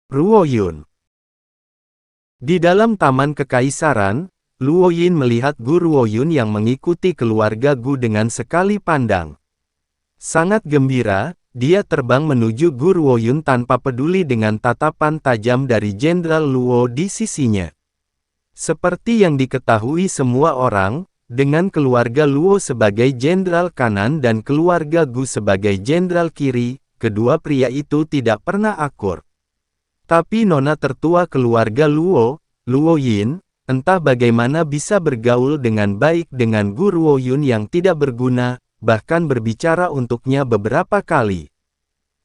Ruoyun. Di dalam Taman Kekaisaran, Luoyin melihat Gu Ruoyun yang mengikuti keluarga Gu dengan sekali pandang. Sangat gembira, dia terbang menuju Gu Ruoyun tanpa peduli dengan tatapan tajam dari Jenderal Luo di sisinya. Seperti yang diketahui semua orang, dengan keluarga Luo sebagai jenderal kanan dan keluarga Gu sebagai jenderal kiri, kedua pria itu tidak pernah akur. Tapi nona tertua keluarga Luo, Luoyin, entah bagaimana bisa bergaul dengan baik dengan Gu Ruoyun yang tidak berguna, bahkan berbicara untuknya beberapa kali.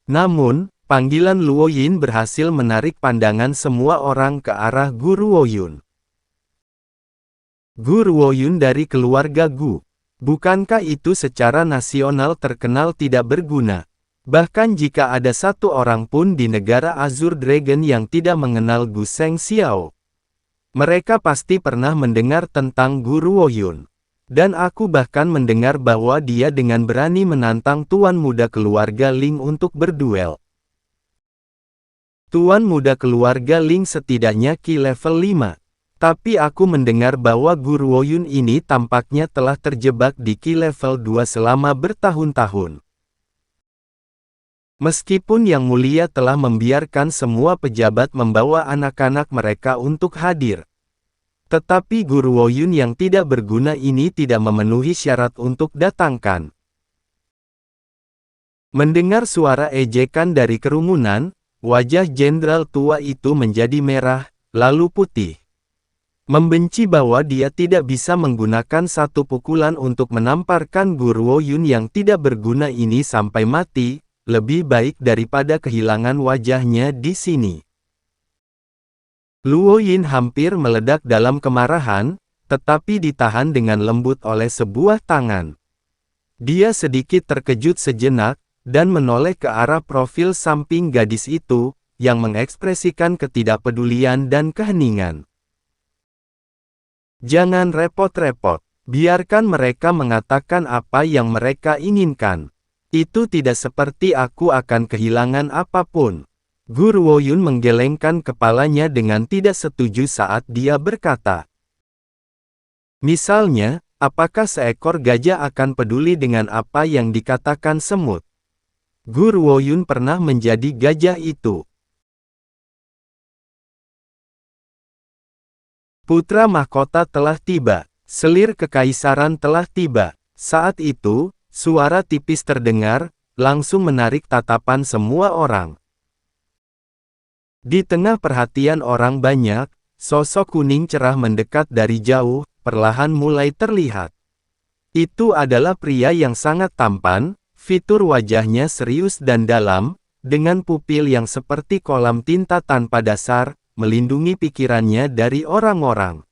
Namun, panggilan Luoyin berhasil menarik pandangan semua orang ke arah Gu Ruoyun. Gu Ruoyun dari keluarga Gu. Bukankah itu secara nasional terkenal tidak berguna? Bahkan jika ada satu orang pun di negara Azure Dragon yang tidak mengenal Gu Seng Xiao, mereka pasti pernah mendengar tentang Gu Ruoyun. Dan aku bahkan mendengar bahwa dia dengan berani menantang tuan muda keluarga Ling untuk berduel. Tuan muda keluarga Ling setidaknya Ki level 5. Tapi aku mendengar bahwa Gu Ruoyun ini tampaknya telah terjebak di Ki level 2 selama bertahun-tahun. Meskipun Yang Mulia telah membiarkan semua pejabat membawa anak-anak mereka untuk hadir. Tetapi Gu Ruoyun yang tidak berguna ini tidak memenuhi syarat untuk datangkan. Mendengar suara ejekan dari kerumunan, wajah jenderal tua itu menjadi merah, lalu putih. Membenci bahwa dia tidak bisa menggunakan satu pukulan untuk menamparkan Gu Ruoyun yang tidak berguna ini sampai mati, lebih baik daripada kehilangan wajahnya di sini. Luoyin hampir meledak dalam kemarahan, tetapi ditahan dengan lembut oleh sebuah tangan. Dia sedikit terkejut sejenak, dan menoleh ke arah profil samping gadis itu, yang mengekspresikan ketidakpedulian dan keheningan. Jangan repot-repot, biarkan mereka mengatakan apa yang mereka inginkan. Itu tidak seperti aku akan kehilangan apapun. Gu Ruoyun menggelengkan kepalanya dengan tidak setuju saat dia berkata. Misalnya, apakah seekor gajah akan peduli dengan apa yang dikatakan semut? Gu Ruoyun pernah menjadi gajah itu. Putra mahkota telah tiba. Selir kekaisaran telah tiba. Saat itu, suara tipis terdengar, langsung menarik tatapan semua orang. Di tengah perhatian orang banyak, sosok kuning cerah mendekat dari jauh, perlahan mulai terlihat. Itu adalah pria yang sangat tampan, fitur wajahnya serius dan dalam, dengan pupil yang seperti kolam tinta tanpa dasar, melindungi pikirannya dari orang-orang.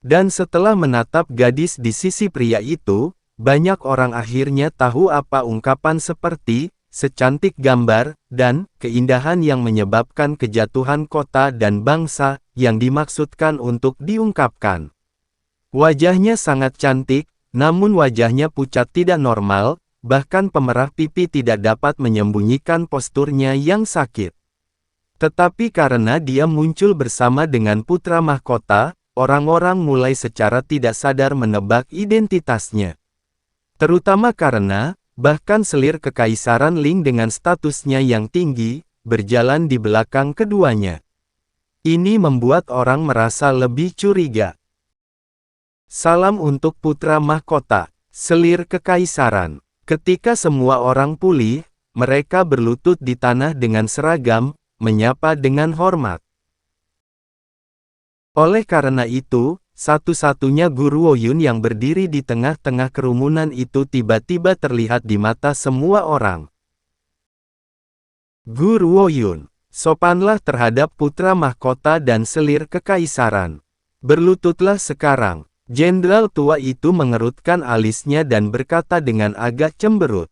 Dan setelah menatap gadis di sisi pria itu, banyak orang akhirnya tahu apa ungkapan seperti, secantik gambar, dan keindahan yang menyebabkan kejatuhan kota dan bangsa, yang dimaksudkan untuk diungkapkan. Wajahnya sangat cantik, namun wajahnya pucat tidak normal, bahkan pemerah pipi tidak dapat menyembunyikan posturnya yang sakit. Tetapi karena dia muncul bersama dengan putra mahkota, orang-orang mulai secara tidak sadar menebak identitasnya. Terutama karena, bahkan selir kekaisaran Ling dengan statusnya yang tinggi, berjalan di belakang keduanya. Ini membuat orang merasa lebih curiga. Salam untuk putra mahkota, selir kekaisaran. Ketika semua orang pulih, mereka berlutut di tanah dengan seragam, menyapa dengan hormat. Oleh karena itu, satu-satunya Gu Ruoyun yang berdiri di tengah-tengah kerumunan itu tiba-tiba terlihat di mata semua orang. Gu Ruoyun, sopanlah terhadap putra mahkota dan selir kekaisaran. Berlututlah sekarang. Jenderal tua itu mengerutkan alisnya dan berkata dengan agak cemberut.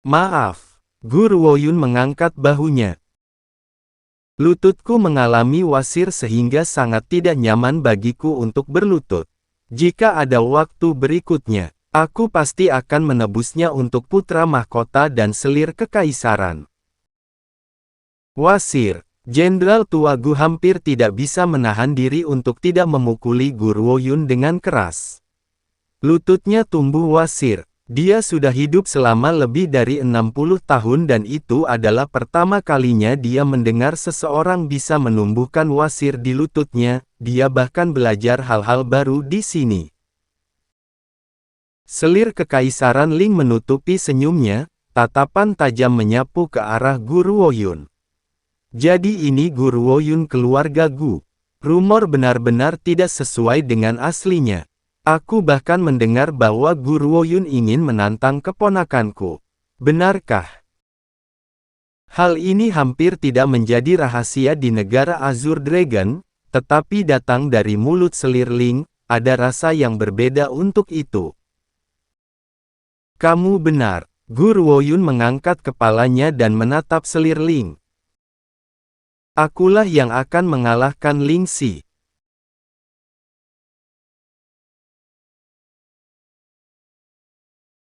Maaf. Gu Ruoyun mengangkat bahunya. Lututku mengalami wasir sehingga sangat tidak nyaman bagiku untuk berlutut. Jika ada waktu berikutnya, aku pasti akan menebusnya untuk putra mahkota dan selir kekaisaran. Wasir, Jenderal tua Gu hampir tidak bisa menahan diri untuk tidak memukuli Gu Ruoyun dengan keras. Lututnya tumbuh wasir. Dia sudah hidup selama lebih dari 60 tahun dan itu adalah pertama kalinya dia mendengar seseorang bisa menumbuhkan wasir di lututnya. Dia bahkan belajar hal-hal baru di sini. Selir Kekaisaran Ling menutupi senyumnya, tatapan tajam menyapu ke arah Gu Ruoyun. Jadi ini Gu Ruoyun keluarga Gu. Rumor benar-benar tidak sesuai dengan aslinya. Aku bahkan mendengar bahwa Gu Ruoyun ingin menantang keponakanku. Benarkah? Hal ini hampir tidak menjadi rahasia di negara Azure Dragon, tetapi datang dari mulut selir Ling, ada rasa yang berbeda untuk itu. Kamu benar. Gu Ruoyun mengangkat kepalanya dan menatap selir Ling. Akulah yang akan mengalahkan Ling Xi.